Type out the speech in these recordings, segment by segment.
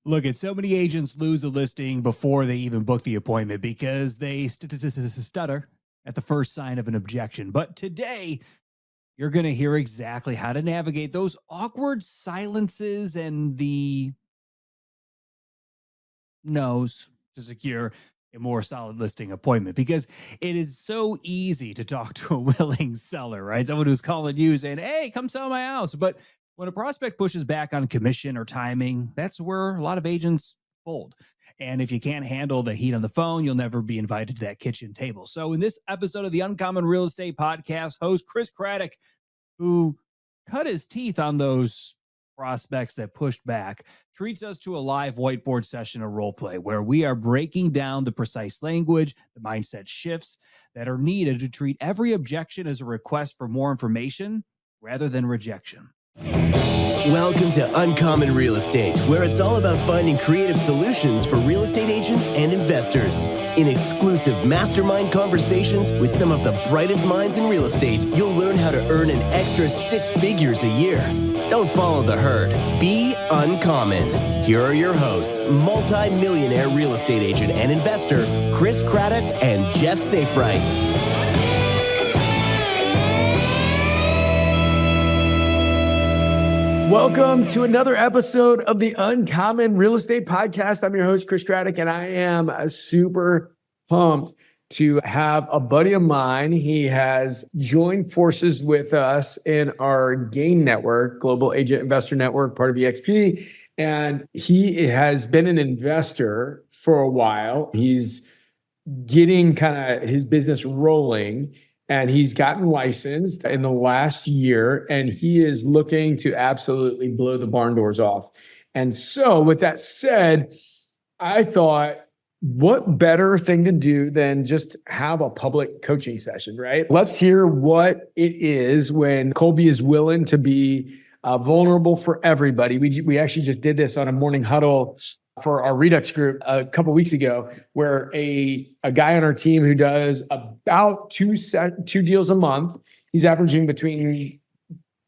Look, at so many agents lose a listing before they even book the appointment because they stutter at the first sign of an objection. But today, you're going to hear exactly how to navigate those awkward silences and the no's to secure a more solid listing appointment, because it is so easy to talk to a willing seller, right? Someone who's calling you saying, hey, come sell my house. But when a prospect pushes back on commission or timing, that's where a lot of agents fold. And if you can't handle the heat on the phone, you'll never be invited to that kitchen table. So in this episode of the Uncommon Real Estate Podcast, host Chris Craddock, who cut his teeth on those prospects that pushed back, treats us to a live whiteboard session of role play where we are breaking down the precise language, the mindset shifts that are needed to treat every objection as a request for more information rather than rejection. Welcome to Uncommon Real Estate, where it's all about finding creative solutions for real estate agents and investors. In exclusive mastermind conversations with some of the brightest minds in real estate, you'll learn how to earn an extra 6 figures a year. Don't follow the herd. Be uncommon. Here are your hosts, multi-millionaire real estate agent and investor, Chris Craddock and Jeff Safright. Welcome to another episode of the Uncommon Real Estate Podcast. I'm your host, Chris Craddock, and I am super pumped to have a buddy of mine. He has joined forces with us in our GAIN network, Global Agent Investor Network, part of EXP, and he has been an investor for a while. He's getting kind of his business rolling, and he's gotten licensed in the last year, and he is looking to absolutely blow the barn doors off. And so with that said, I thought, what better thing to do than just have a public coaching session, right? Let's hear what it is when Colby is willing to be vulnerable for everybody. We actually just did this on a morning huddle for our Redux group a couple of weeks ago, where a guy on our team who does about two deals a month, he's averaging between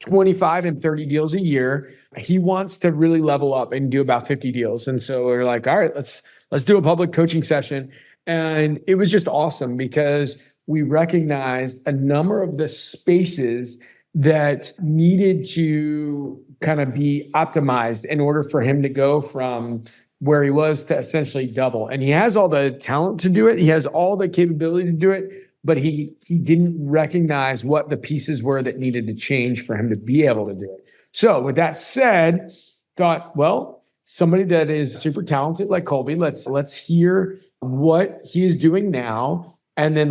25 and 30 deals a year. He wants to really level up and do about 50 deals. And so we're like, all right, let's do a public coaching session. And it was just awesome because we recognized a number of the spaces that needed to kind of be optimized in order for him to go from where he was to essentially double. And he has all the talent to do it. He has all the capability to do it, but he didn't recognize what the pieces were that needed to change for him to be able to do it. So with that said, thought, well, somebody that is super talented like Colby, let's hear what he is doing now. And then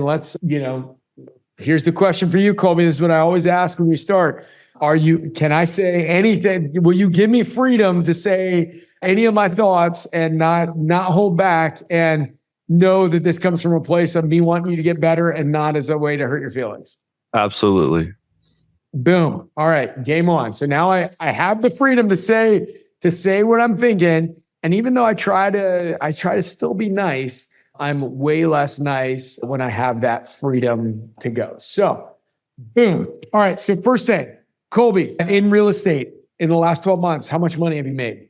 here's the question for you, Colby. This is what I always ask when we start. Can I say anything? Will you give me freedom to say any of my thoughts and not hold back, and know that this comes from a place of me wanting you to get better and not as a way to hurt your feelings? Absolutely. Boom. All right, game on. So now I have the freedom to say what I'm thinking. And even though I try to still be nice, I'm way less nice when I have that freedom to go. So boom. All right. So first thing, Colby, in real estate in the last 12 months, how much money have you made?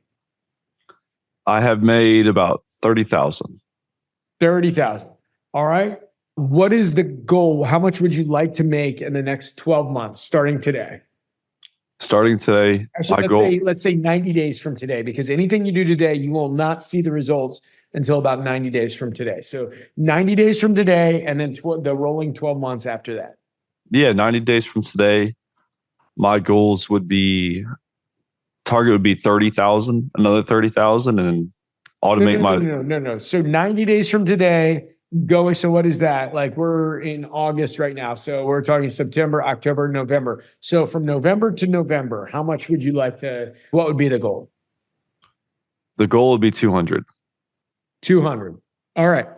I have made about 30,000. 30,000. All right. What is the goal? How much would you like to make in the next 12 months, starting today? Starting today, actually, let's say 90 days from today, because anything you do today, you will not see the results until about 90 days from today. So 90 days from today, and then the rolling 12 months after that. Yeah, 90 days from today, my goals would be, target would be 30,000, another 30,000, and automate No. So 90 days from today, so what is that? Like, we're in August right now. So we're talking September, October, November. So from November to November, how much would you what would be the goal? The goal would be 200. 200. All right,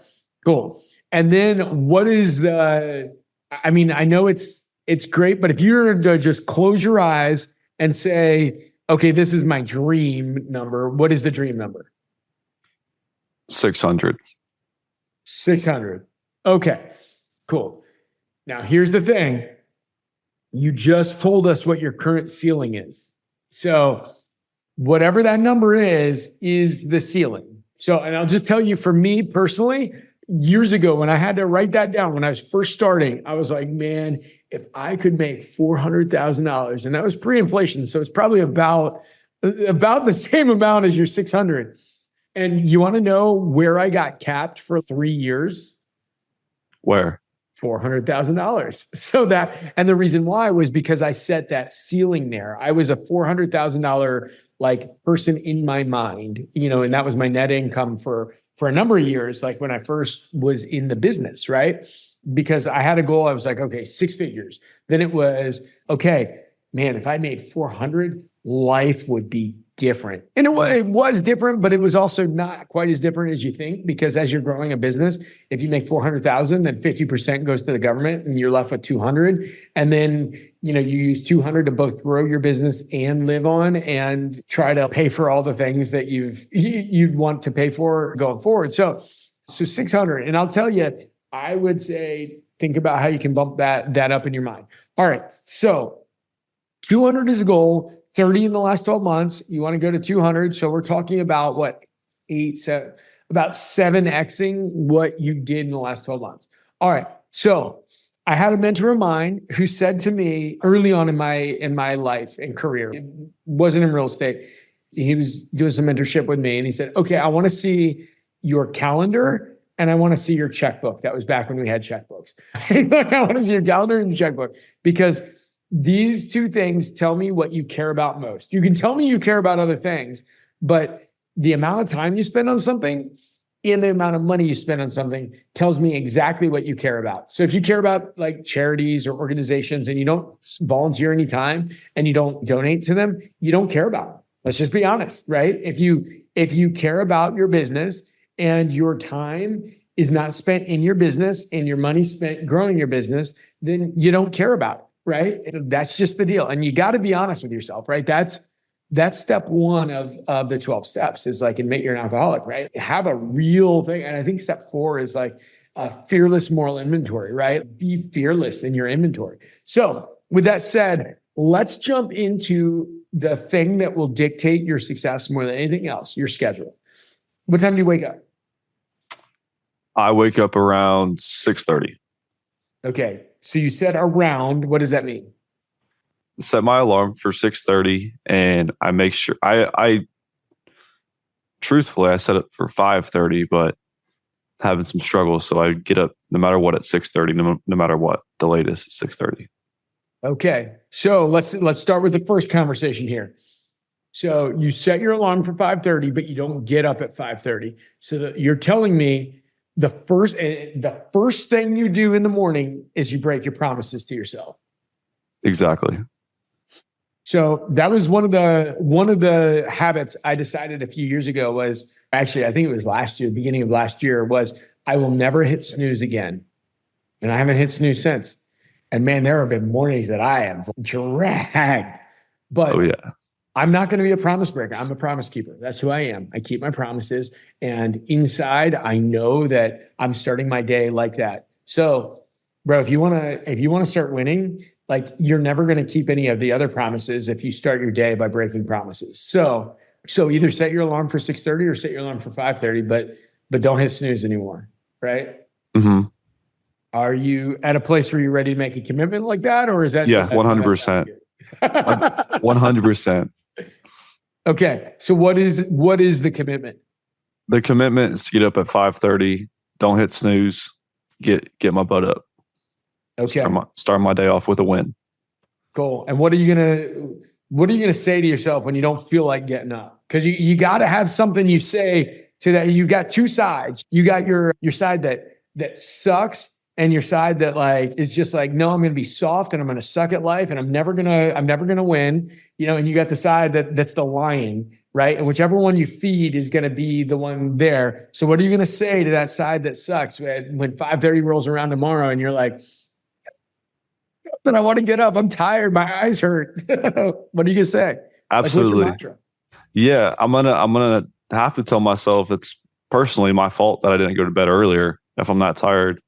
cool. And then what is I know it's great, but if you're to just close your eyes and say, okay, this is my dream number. What is the dream number? 600. 600. Okay, cool. Now here's the thing. You just told us what your current ceiling is. So whatever that number is the ceiling. So, and I'll just tell you, for me personally, years ago when I had to write that down, when I was first starting, I was like, man, if I could make $400,000, and that was pre-inflation, so it's probably about the same amount as your 600. And you want to know where I got capped for 3 years? Where? $400,000. So that, and the reason why was because I set that ceiling there. I was a $400,000 like person in my mind, and that was my net income for a number of years, like when I first was in the business, right? Because I had a goal. I was like, okay, 6 figures. Then it was, okay, man, if I made 400, life would be different. And it was different, but it was also not quite as different as you think, because as you're growing a business, if you make 400,000, then 50% goes to the government and you're left with 200. And then, you use 200 to both grow your business and live on and try to pay for all the things that you'd want to pay for going forward. So 600. And I'll tell you, I would say, think about how you can bump that up in your mind. All right. So 200 is a goal. 30 in the last 12 months. You want to go to 200. So we're talking about about 7xing what you did in the last 12 months. All right. So I had a mentor of mine who said to me early on in my life and career, it wasn't in real estate. He was doing some mentorship with me, and he said, okay, I want to see your calendar and I want to see your checkbook. That was back when we had checkbooks. I want to see your calendar and your checkbook, because these two things tell me what you care about most. You can tell me you care about other things, but the amount of time you spend on something and the amount of money you spend on something tells me exactly what you care about. So if you care about like charities or organizations and you don't volunteer any time and you don't donate to them, you don't care about them. Let's just be honest, right? If you care about your business and your time is not spent in your business and your money spent growing your business, then you don't care about it. Right? That's just the deal. And you got to be honest with yourself, right? That's step one of the 12 steps, is like, admit you're an alcoholic, right? Have a real thing. And I think step 4 is like a fearless moral inventory, right? Be fearless in your inventory. So with that said, let's jump into the thing that will dictate your success more than anything else, your schedule. What time do you wake up? I wake up around 6:30. Okay. So you said around, what does that mean? Set my alarm for 6:30, and I make sure I truthfully, I set it for 5:30, but having some struggles. So I get up no matter what at 6:30, no matter what, the latest is 6:30. Okay. So let's start with the first conversation here. So you set your alarm for 5:30, but you don't get up at 5:30. So you're telling me the first thing you do in the morning is you break your promises to yourself. Exactly. So that was one of the habits I decided a few years ago was, actually, I think it was last year, beginning of last year, was I will never hit snooze again. And I haven't hit snooze since. And man, there have been mornings that I am dragged. But oh, yeah. I'm not going to be a promise breaker. I'm a promise keeper. That's who I am. I keep my promises. And inside, I know that I'm starting my day like that. So, bro, if you want to start winning, like, you're never going to keep any of the other promises if you start your day by breaking promises. So either set your alarm for 6:30 or set your alarm for 5:30, but don't hit snooze anymore, right? Mm-hmm. Are you at a place where you're ready to make a commitment like that, or is that? Yeah, 100%. 100%. Okay. So what is the commitment? The commitment is to get up at 5:30. Don't hit snooze. Get my butt up. Okay. Start my day off with a win. Cool. And what are you gonna say to yourself when you don't feel like getting up? Because you got to have something you say to that. You got two sides. You got your side that sucks, and your side that like is just like, no, I'm gonna be soft and I'm gonna suck at life and I'm never gonna win. And you got the side that's the lion, right? And whichever one you feed is gonna be the one there. So what are you gonna say to that side that sucks when 5:30 rolls around tomorrow and you're like, but I want to get up. I'm tired. My eyes hurt. What are you gonna say? Absolutely. Like, what's your mantra? Yeah, I'm gonna have to tell myself it's personally my fault that I didn't go to bed earlier if I'm not tired,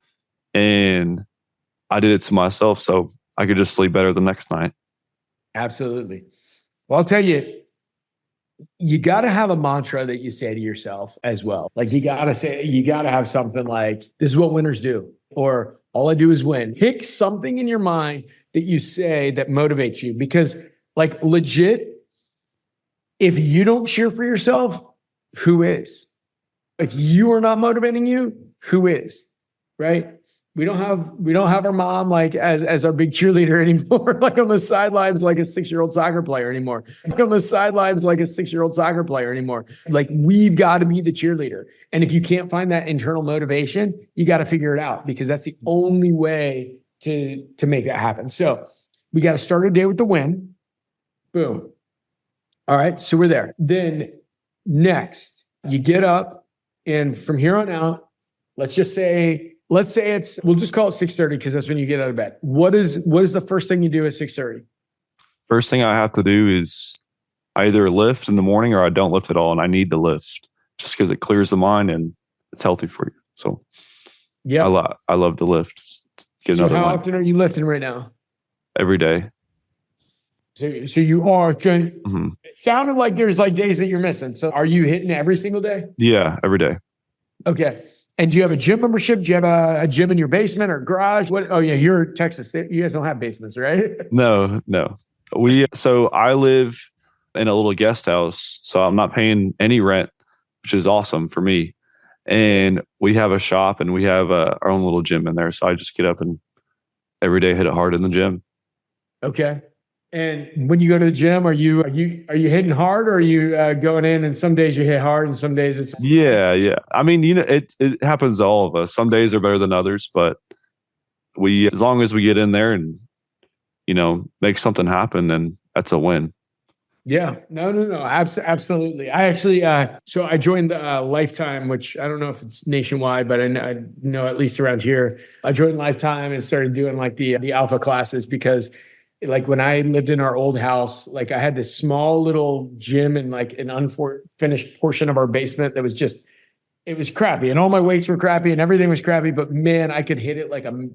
and I did it to myself so I could just sleep better the next night. Absolutely. Well, I'll tell you, you got to have a mantra that you say to yourself as well. Like you got to have something like, this is what winners do, or all I do is win. Pick something in your mind that you say that motivates you, because like legit, if you don't cheer for yourself, who is? If you are not motivating you, who is? Right? We don't have our mom like as our big cheerleader anymore, like on the sidelines like a 6-year-old soccer player anymore. Like we've got to be the cheerleader. And if you can't find that internal motivation, you got to figure it out, because that's the only way to make that happen. So we got to start our day with the win. Boom. All right. So we're there. Then next, you get up, and from here on out, let's say we'll just call it 6:30 because that's when you get out of bed. What is the first thing you do at 6:30? First thing I have to do is I either lift in the morning or I don't lift at all. And I need to lift just because it clears the mind and it's healthy for you. So yeah, I love to lift. So how often are you lifting right now? Every day. So you are. Mm-hmm. It sounded like there's like days that you're missing. So are you hitting every single day? Yeah, every day. Okay. And do you have a gym membership? Do you have a gym in your basement or garage? What? Oh yeah, you're Texas. You guys don't have basements, right? No. So I live in a little guest house, so I'm not paying any rent, which is awesome for me. And we have a shop and we have our own little gym in there. So I just get up and every day hit it hard in the gym. Okay. And when you go to the gym, are you hitting hard, or are you going in and some days you hit hard and some days it's yeah. I mean, it happens to all of us. Some days are better than others, but as long as we get in there and make something happen, then that's a win. Yeah, no, absolutely. I actually, so I joined Lifetime, which I don't know if it's nationwide, but I know at least around here, I joined Lifetime and started doing like the alpha classes, because like when I lived in our old house, like I had this small little gym in like an unfinished portion of our basement that was it was crappy, and all my weights were crappy and everything was crappy, but man, I could hit it like a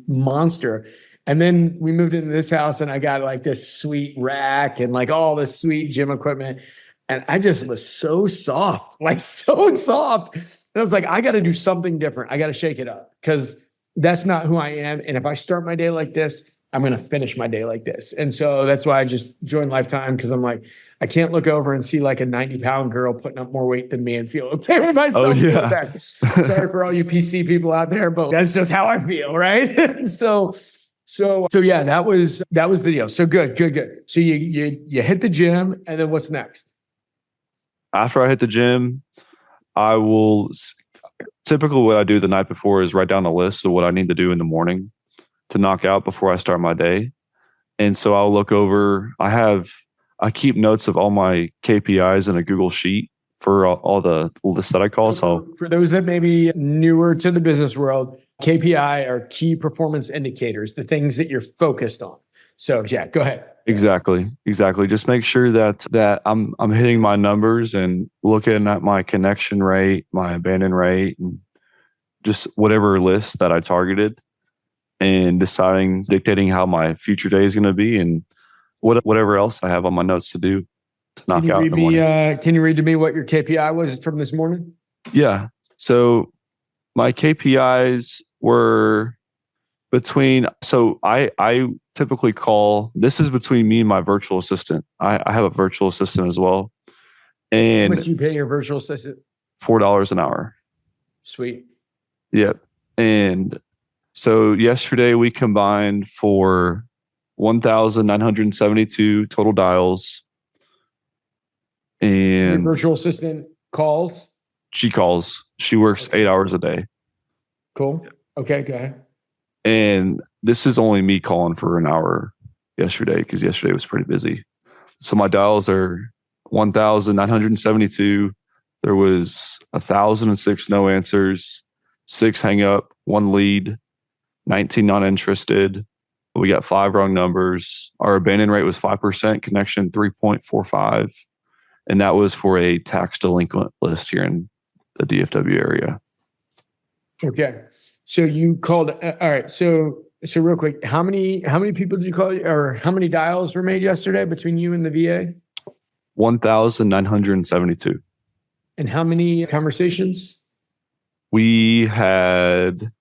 monster. And then we moved into this house and I got like this sweet rack and like all this sweet gym equipment. And I just was so soft. And I was like, I got to do something different. I got to shake it up, because that's not who I am. And if I start my day like this, I'm going to finish my day like this. And so that's why I just joined Lifetime, because I'm like, I can't look over and see like a 90-pound girl putting up more weight than me and feel okay with myself. Oh, yeah. Sorry for all you PC people out there, but that's just how I feel, right? So yeah, that was the deal. So good. So you hit the gym, and then what's next? After I hit the gym, I will typically what I do the night before is write down a list of what I need to do in the morning to knock out before I start my day. And so I'll look over, I keep notes of all my KPIs in a Google Sheet for all the lists that I call. So for those that may be newer to the business world, KPI are key performance indicators, the things that you're focused on. So yeah, go ahead. Exactly. Just make sure that I'm hitting my numbers and looking at my connection rate, my abandon rate, and just whatever list that I targeted, and dictating how my future day is going to be, and whatever else I have on my notes to do to knock out in the morning. Can you read to me what your KPI was from this morning? Yeah. So my KPIs were I typically this is between me and my virtual assistant. I have a virtual assistant as well. And how much you pay your virtual assistant? $4 an hour. Sweet. Yep. And so yesterday we combined for 1,972 total dials. And your virtual assistant calls? She calls. She works 8 hours a day. Cool. Okay, go ahead. And this is only me calling for an hour yesterday, because yesterday was pretty busy. So my dials are 1,972. There was 1,006 no answers, 6 hang up, 1 lead, 19 non-interested. We got 5 wrong numbers. Our abandon rate was 5%, connection 3.45. And that was for a tax delinquent list here in the DFW area. Okay. So you called, all right. So real quick, how many people did you call, or how many dials were made yesterday between you and the VA? 1,972. And how many conversations? We had,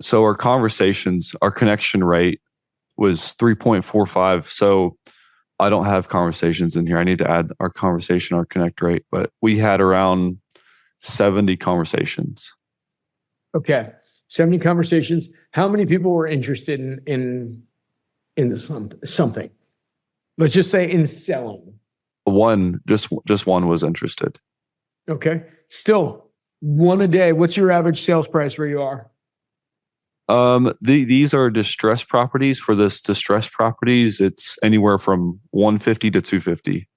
so our conversations, our connection rate was 3.45. So I don't have conversations in here. I need to add our conversation, our connect rate, but we had around 70 conversations. Okay. 70 conversations. How many people were interested in something? Let's just say in selling. One, just one was interested. Okay. Still one a day. What's your average sales price where you are? These are distressed properties. For this distressed properties, it's anywhere from 150 to 250.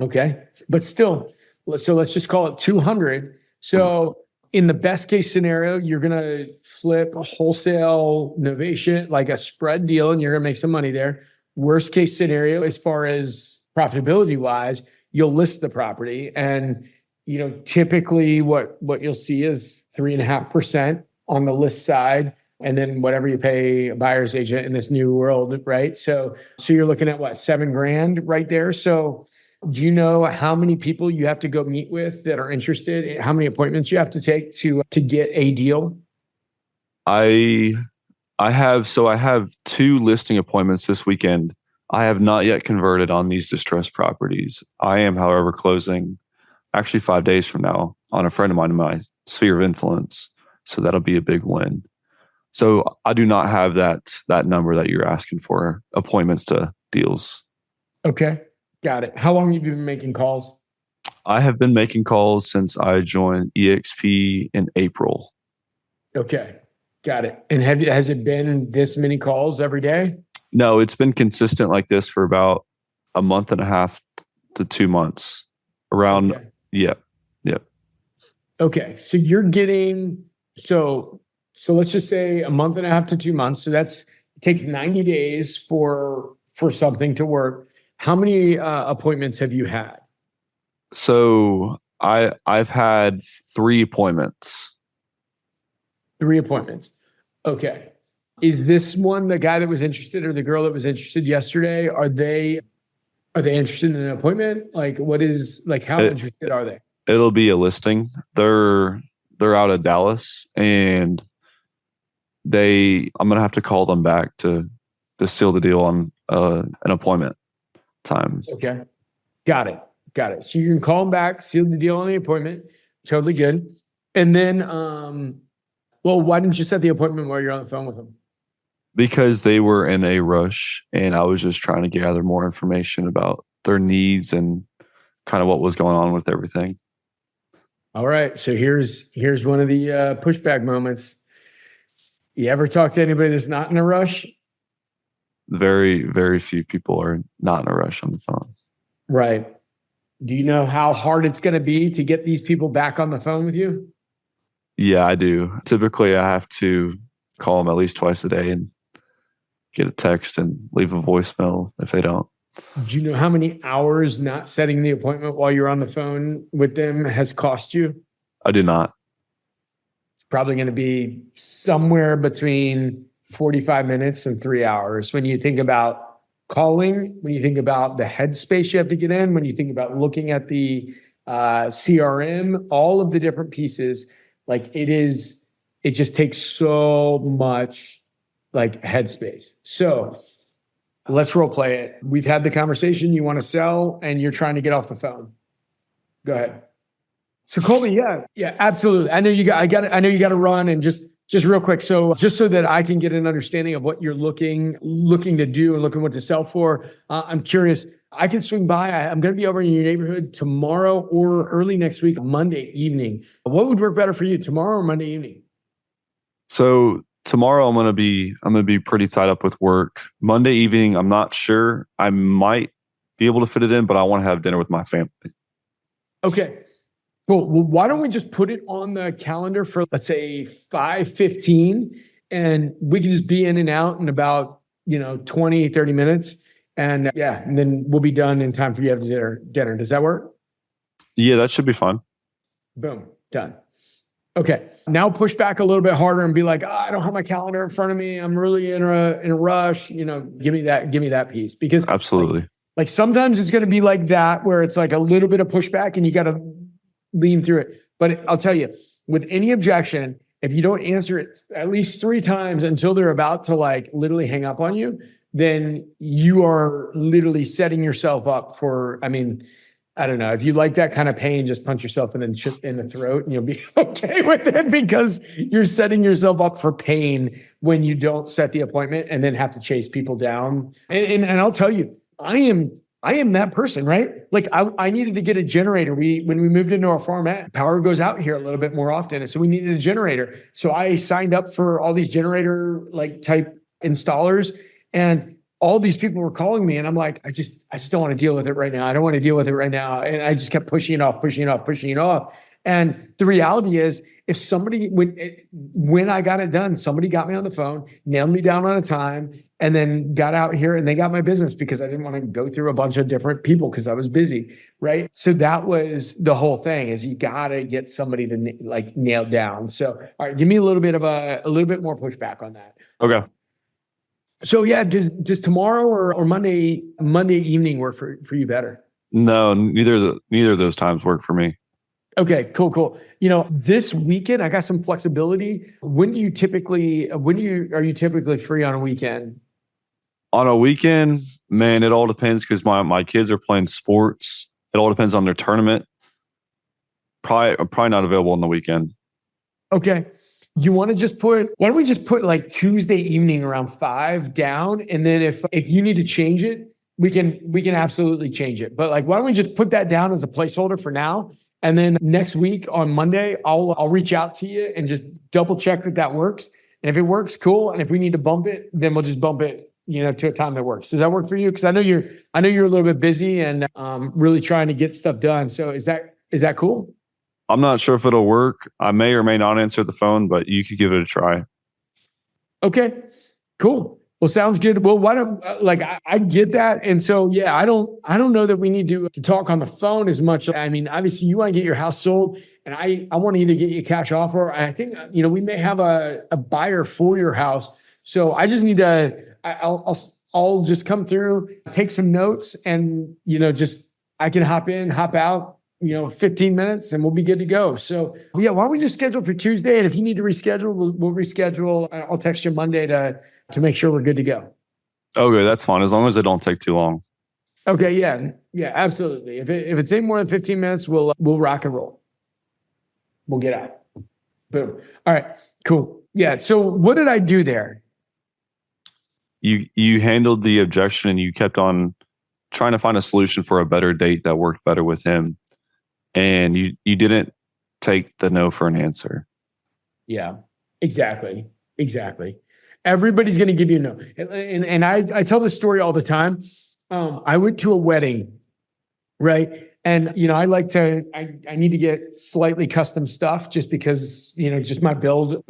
Okay. But still, so let's just call it 200. So in the best case scenario, you're going to flip a wholesale novation, like a spread deal, and you're going to make some money there. Worst case scenario, as far as profitability wise, you'll list the property. And, typically what you'll see is 3.5% on the list side, and then whatever you pay a buyer's agent in this new world, right? So you're looking at what, $7,000 right there. So do you know how many people you have to go meet with that are interested? How many appointments you have to take to get a deal? I have 2 listing appointments this weekend. I have not yet converted on these distressed properties. I am, however, closing actually 5 days from now on a friend of mine in my sphere of influence. So that'll be a big win. So I do not have that number that you're asking for, appointments to deals. Okay. Got it. How long have you been making calls? I have been making calls since I joined EXP in April. Okay. Got it. And has it been this many calls every day? No, it's been consistent like this for about a month and a half to 2 months. Around, okay. Yeah. Okay. So you're getting, so let's just say a month and a half to 2 months. So it takes 90 days for something to work. How many appointments have you had? So I've had 3 appointments. 3 appointments. Okay. Is this one the guy that was interested or the girl that was interested yesterday? Are they interested in an appointment? Like how interested are they? It'll be a listing. They're out of Dallas, and I'm gonna have to call them back to seal the deal on an appointment time. Okay. Got it. So you can call them back, seal the deal on the appointment. Totally good. And then, why didn't you set the appointment while you're on the phone with them? Because they were in a rush, and I was just trying to gather more information about their needs and kind of what was going on with everything. All right. So here's one of the pushback moments. You ever talk to anybody that's not in a rush? Very, very few people are not in a rush on the phone. Right. Do you know how hard it's going to be to get these people back on the phone with you? Yeah, I do. Typically, I have to call them at least twice a day and get a text and leave a voicemail if they don't. Do you know how many hours not setting the appointment while you're on the phone with them has cost you? I do not. It's probably going to be somewhere between 45 minutes and 3 hours. When you think about calling, when you think about the headspace you have to get in, when you think about looking at the CRM, all of the different pieces, it just takes so much headspace. So let's role play it. We've had the conversation. You want to sell and you're trying to get off the phone. Go ahead. So Colby, yeah, absolutely. I know you got to run, and just real quick. So just so that I can get an understanding of what you're looking to do and looking what to sell for, I'm curious. I can swing by. I'm going to be over in your neighborhood tomorrow or early next week, Monday evening. What would work better for you, tomorrow or Monday evening? So tomorrow I'm gonna be pretty tied up with work. Monday evening, I'm not sure. I might be able to fit it in, but I want to have dinner with my family. Okay. Cool. Well, why don't we just put it on the calendar for, let's say, 5:15, and we can just be in and out in about 20, 30 minutes. And and then we'll be done in time for you to have dinner. Does that work? Yeah, that should be fun. Boom. Done. Okay. Now push back a little bit harder and be like, I don't have my calendar in front of me. I'm really in a rush. Give me that piece. Because absolutely. Like sometimes it's going to be like that, where it's like a little bit of pushback and you got to lean through it. But I'll tell you, with any objection, if you don't answer it at least 3 times until they're about to like literally hang up on you, then you are literally setting yourself up for, I mean, I don't know. If you like that kind of pain, just punch yourself in the throat and you'll be okay with it, because you're setting yourself up for pain when you don't set the appointment and then have to chase people down. And I'll tell you, I am that person, right? Like I needed to get a generator. When we moved into our farm, power goes out here a little bit more often. And so we needed a generator. So I signed up for all these generator like type installers, and all these people were calling me, and I'm like, I just don't want to deal with it right now. I don't want to deal with it right now. And I just kept pushing it off. And the reality is, if somebody, when I got it done, somebody got me on the phone, nailed me down on a time, and then got out here and they got my business, because I didn't want to go through a bunch of different people because I was busy, right? So that was the whole thing, is you got to get somebody to like nail down. So, all right, give me a little bit more pushback on that. Okay. So yeah, does tomorrow or Monday evening work for you better? No, neither of those times work for me. Okay, cool. This weekend I got some flexibility. Are you typically free on a weekend? On a weekend, man, it all depends, because my kids are playing sports. It all depends on their tournament. Probably not available on the weekend. Okay. Why don't we just put like Tuesday evening around 5 down, and then if you need to change it, we can absolutely change it. But like, why don't we just put that down as a placeholder for now? And then next week on Monday, I'll reach out to you and just double check that works. And if it works, cool. And if we need to bump it, then we'll just bump it, to a time that works. Does that work for you? Because I know you're a little bit busy and really trying to get stuff done. So is that cool? I'm not sure if it'll work. I may or may not answer the phone, but you could give it a try. Okay, cool. Well, sounds good. Well, why don't I get that. And so, yeah, I don't know that we need to talk on the phone as much. I mean, obviously you want to get your house sold, and I want to either get you a cash offer. I think, we may have a buyer for your house. So I just need to, I'll just come through, take some notes, and, I can hop in, hop out, 15 minutes and we'll be good to go. So yeah, why don't we just schedule for Tuesday? And if you need to reschedule, we'll reschedule. I'll text you Monday to make sure we're good to go. Okay, that's fine, as long as it don't take too long. Okay, yeah, absolutely. If it's any more than 15 minutes, we'll rock and roll. We'll get out. Boom. All right, cool. Yeah. So what did I do there? You handled the objection, and you kept on trying to find a solution for a better date that worked better with him. And you didn't take the no for an answer. Yeah, exactly. Everybody's going to give you a no. And I tell this story all the time. I went to a wedding, right? And, I need to get slightly custom stuff just because, just my build, off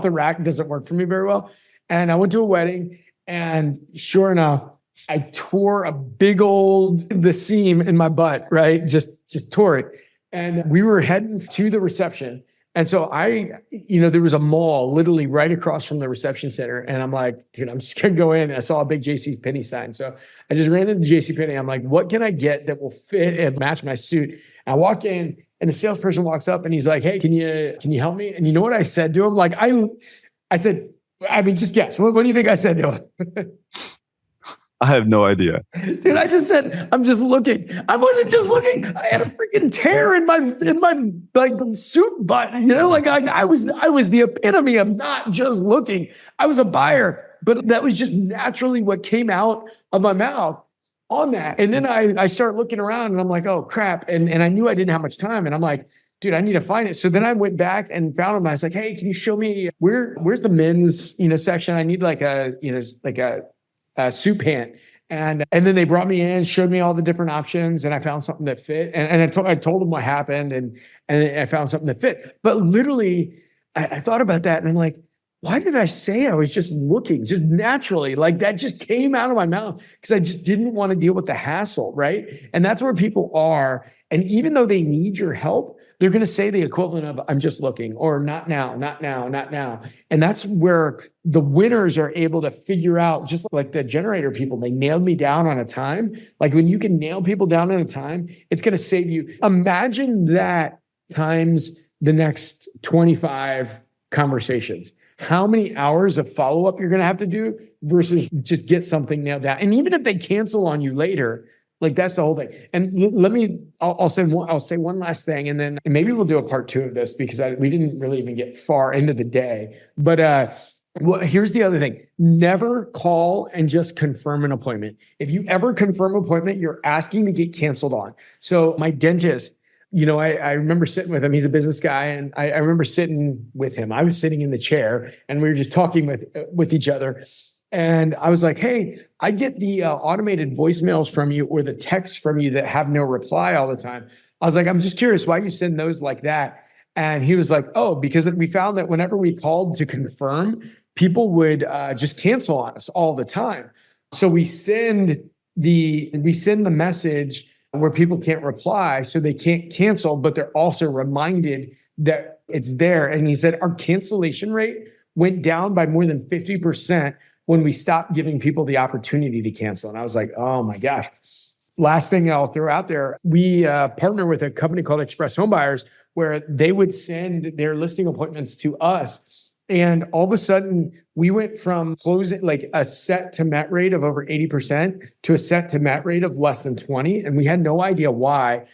the rack doesn't work for me very well. And I went to a wedding, and sure enough, I tore a big the seam in my butt, right? Just tore it. And we were heading to the reception. And so there was a mall literally right across from the reception center. And I'm like, dude, I'm just going to go in. And I saw a big JCPenney sign. So I just ran into JCPenney. I'm like, what can I get that will fit and match my suit? And I walk in, and the salesperson walks up and he's like, hey, can you help me? And you know what I said to him? Like, I said, just guess. What do you think I said to him? I have no idea. Dude, I just said, I'm just looking. I wasn't just looking. I had a freaking tear in my like suit button. I was the epitome of not just looking. I was a buyer, but that was just naturally what came out of my mouth on that. And then I start looking around, and I'm like, oh crap. And I knew I didn't have much time. And I'm like, dude, I need to find it. So then I went back and found him. I was like, hey, can you show me where's the men's, section? I need like a suit pant. And then they brought me in, showed me all the different options, and I found something that fit. And I told them what happened, and I found something that fit. But literally, I thought about that, and I'm like, why did I say I was just looking, just naturally? Like that just came out of my mouth because I just didn't want to deal with the hassle, right? And that's where people are. And even though they need your help, they're going to say the equivalent of I'm just looking, or not now, not now, not now. And that's where the winners are able to figure out, just like the generator people, they nailed me down on a time. Like when you can nail people down on a time, it's going to save you. Imagine that times the next 25 conversations. How many hours of follow-up you're going to have to do versus just get something nailed down. And even if they cancel on you later, like that's the whole thing. And I'll say one last thing, and then maybe we'll do a part 2 of this because we didn't really even get far into the day. But here's the other thing. Never call and just confirm an appointment. If you ever confirm an appointment, you're asking to get canceled on. So my dentist, I remember sitting with him. He's a business guy. And I remember sitting with him. I was sitting in the chair and we were just talking with each other. And I was like, hey, I get the automated voicemails from you or the texts from you that have no reply all the time. I was like, I'm just curious why you send those like that. And he was like, oh, because we found that whenever we called to confirm, people would just cancel on us all the time. So we send the message where people can't reply, so they can't cancel, but they're also reminded that it's there. And he said our cancellation rate went down by more than 50% when we stopped giving people the opportunity to cancel. And I was like, oh my gosh. Last thing I'll throw out there, we partner with a company called Express Home Buyers, where they would send their listing appointments to us. And all of a sudden, we went from closing like a set to met rate of over 80% to a set to met rate of less than 20. And we had no idea why.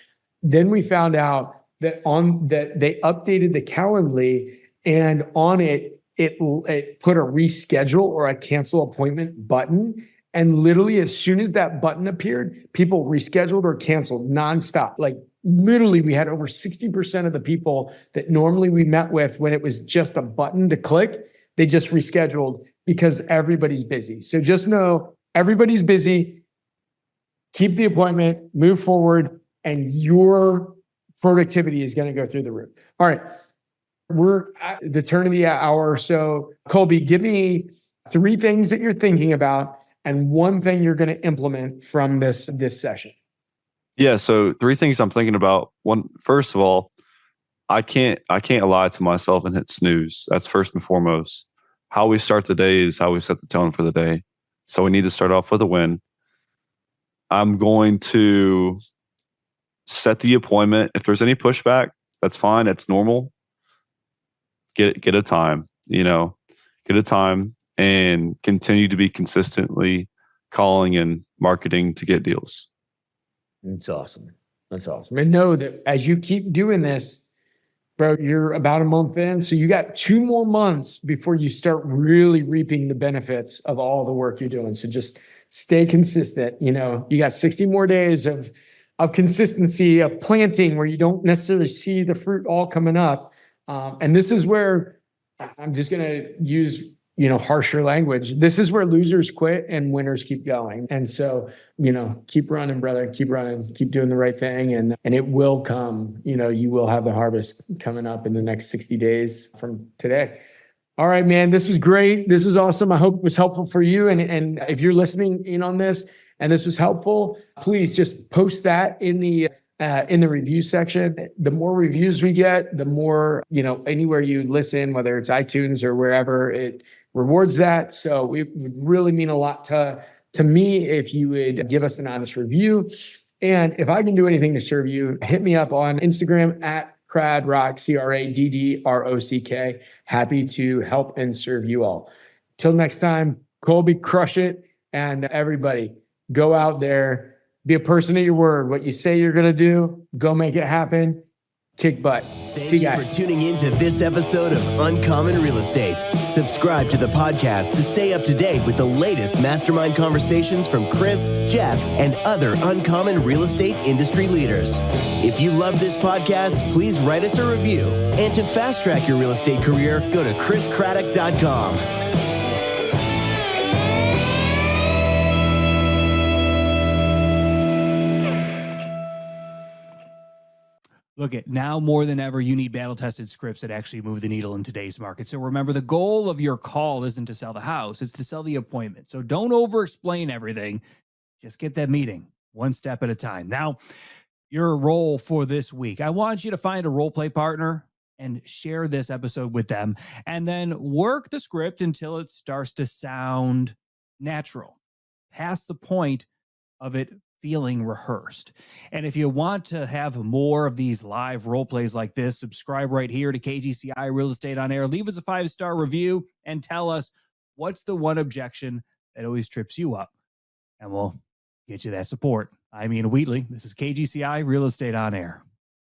Then we found out that they updated the Calendly, and on it put a reschedule or a cancel appointment button. And literally, as soon as that button appeared, people rescheduled or canceled nonstop. Like literally, we had over 60% of the people that normally we met with, when it was just a button to click, they just rescheduled because everybody's busy. So just know everybody's busy. Keep the appointment, move forward, and your productivity is going to go through the roof. All right. We're at the turn of the hour. So Colby, give me 3 things that you're thinking about and 1 thing you're going to implement from this session. Yeah. So 3 things I'm thinking about. One, first of all, I can't lie to myself and hit snooze. That's first and foremost. How we start the day is how we set the tone for the day. So we need to start off with a win. I'm going to set the appointment. If there's any pushback, that's fine. That's normal. Get a time, get a time and continue to be consistently calling and marketing to get deals. That's awesome. And know that as you keep doing this, bro, you're about a month in. So you got 2 more months before you start really reaping the benefits of all the work you're doing. So just stay consistent. You got 60 more days of consistency, of planting where you don't necessarily see the fruit all coming up. And this is where I'm just going to use, harsher language. This is where losers quit and winners keep going. And so, keep running, brother, keep running, keep doing the right thing. And it will come, you will have the harvest coming up in the next 60 days from today. All right, man, this was great. This was awesome. I hope it was helpful for you. And if you're listening in on this and this was helpful, please just post that in the review section. The more reviews we get, the more, anywhere you listen, whether it's iTunes or wherever, it rewards that. So it would really mean a lot to me if you would give us an honest review. And if I can do anything to serve you, hit me up on Instagram at Cradrock, CRADDROCK. Happy to help and serve you all. Till next time, Colby, crush it. And everybody, go out there, be a person of your word. What you say you're going to do, go make it happen. Kick butt. Thank you for tuning in to this episode of Uncommon Real Estate. Subscribe to the podcast to stay up to date with the latest mastermind conversations from Chris, Jeff, and other uncommon real estate industry leaders. If you love this podcast, please write us a review. And to fast track your real estate career, go to chriscraddock.com. Look, now more than ever, you need battle-tested scripts that actually move the needle in today's market. So remember, the goal of your call isn't to sell the house, it's to sell the appointment. So don't over-explain everything. Just get that meeting 1 step at a time. Now, your role for this week. I want you to find a role play partner and share this episode with them, and then work the script until it starts to sound natural, past the point of it feeling rehearsed. And if you want to have more of these live role plays like this, subscribe right here to KGCI Real Estate on Air. Leave us a 5-star review and tell us what's the one objection that always trips you up, and we'll get you that support. I'm Ian Wheatley. This is KGCI Real Estate on Air.